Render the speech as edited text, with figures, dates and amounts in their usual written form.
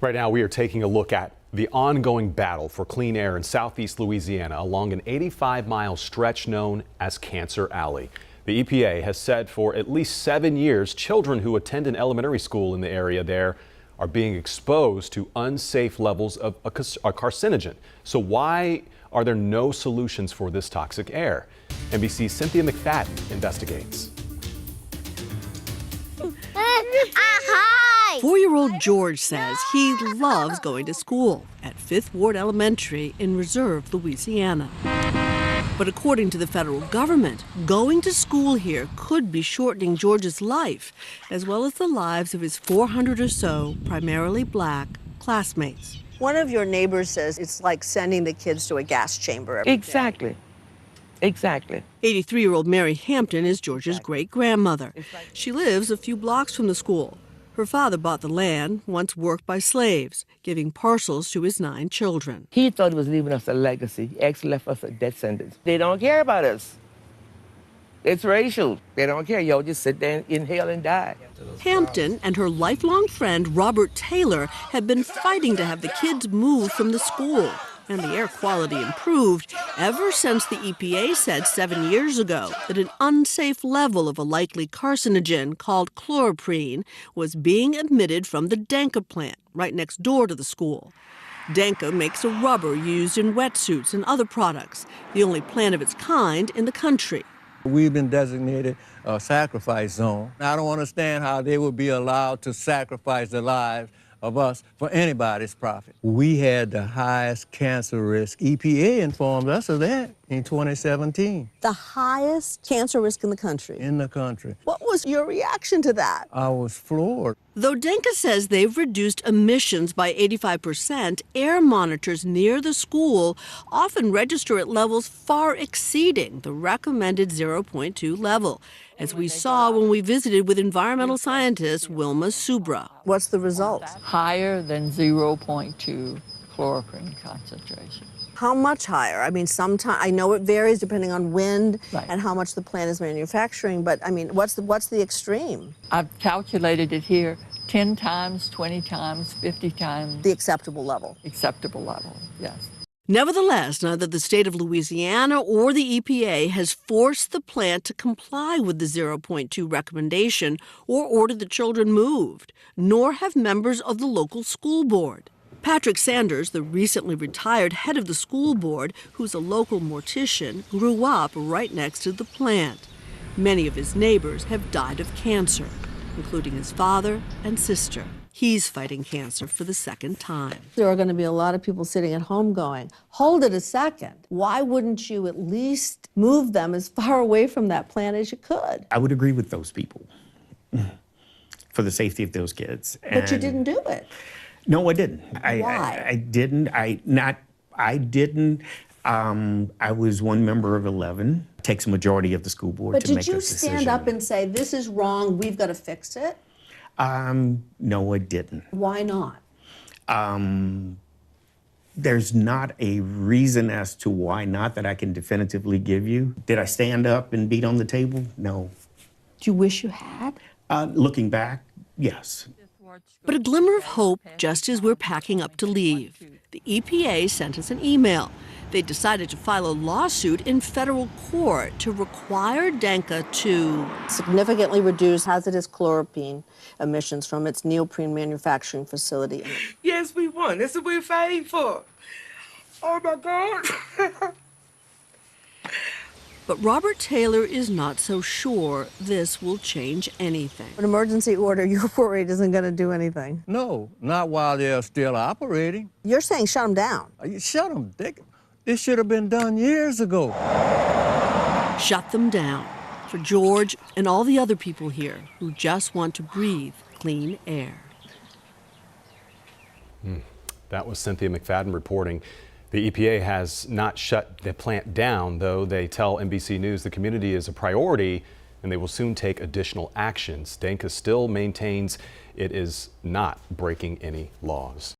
Right now, we are taking a look at the ongoing battle for clean air in southeast Louisiana along an 85-mile stretch known as Cancer Alley. The EPA has said for at least 7 years, children who attend an elementary school in the area there are being exposed to unsafe levels of a carcinogen. So why are there no solutions for this toxic air? NBC's Cynthia McFadden investigates. 4-year-old George says he loves going to school at 5th Ward Elementary in Reserve, Louisiana. But according to the federal government, going to school here could be shortening George's life, as well as the lives of his 400 or so, primarily black, classmates. One of your neighbors says it's like sending the kids to a gas chamber every Exactly. Exactly. 83-year-old Mary Hampton is George's great-grandmother. She lives a few blocks from the school. Her father bought the land, once worked by slaves, giving parcels to his 9 children. He thought he was leaving us a legacy. He actually left us a death sentence. They don't care about us. It's racial. They don't care. Y'all just sit there and inhale and die. Hampton and her lifelong friend Robert Taylor have been fighting to have the kids moved from the school. And the air quality improved ever since the EPA said 7 years ago that an unsafe level of a likely carcinogen called chloroprene was being emitted from the Denka plant right next door to the school. Denka makes a rubber used in wetsuits and other products, the only plant of its kind in the country. We've been designated a sacrifice zone. I don't understand how they would be allowed to sacrifice the lives of us for anybody's profit. We had the highest cancer risk. EPA informed us of that in 2017. The highest cancer risk in the country. In the country. What was your reaction to that? I was floored. Though Denka says they've reduced emissions by 85%, air monitors near the school often register at levels far exceeding the recommended 0.2 level, as we saw when we visited with environmental scientist Wilma Subra. What's the result? Higher than 0.2 chloroprene concentration. How much higher? I mean, sometimes I know it varies depending on wind Right. and how much the plant is manufacturing, but I mean, what's the extreme? I've calculated it here 10 times, 20 times, 50 times. The acceptable level. Acceptable level, yes. Nevertheless, neither the state of Louisiana or the EPA has forced the plant to comply with the 0.2 recommendation or ordered the children moved, nor have members of the local school board. Patrick Sanders, the recently retired head of the school board, who's a local mortician, grew up right next to the plant. Many of his neighbors have died of cancer, including his father and sister. He's fighting cancer for the second time. There are going to be a lot of people sitting at home going, hold it a second. Why wouldn't you at least move them as far away from that plant as you could? I would agree with those people for the safety of those kids. But you didn't do it. No, I didn't. Why? I didn't. I didn't. I was one member of 11. It takes a majority of the school board But to make did you this decision. stand up and say, this is wrong, we've got to fix it? No, I didn't. Why not? There's not a reason as to why not that I can definitively give you. Did I stand up and beat on the table? No. Do you wish you had? Looking back, yes. But a glimmer of hope just as we're packing up to leave. The EPA sent us an email. They decided to file a lawsuit in federal court to require Denka to Significantly reduce hazardous chloroprene emissions from its neoprene manufacturing facility. Yes, we won. That's what we're fighting for. Oh, my God. But Robert Taylor is not so sure this will change anything. An emergency order, you're worried, isn't going to do anything. No, not while they're still operating. You're saying shut them down. You shut them. This should have been done years ago. Shut them down for George and all the other people here who just want to breathe clean air. That was Cynthia McFadden reporting. The EPA has not shut the plant down, though they tell NBC News the community is a priority and they will soon take additional actions. Denka still maintains it is not breaking any laws.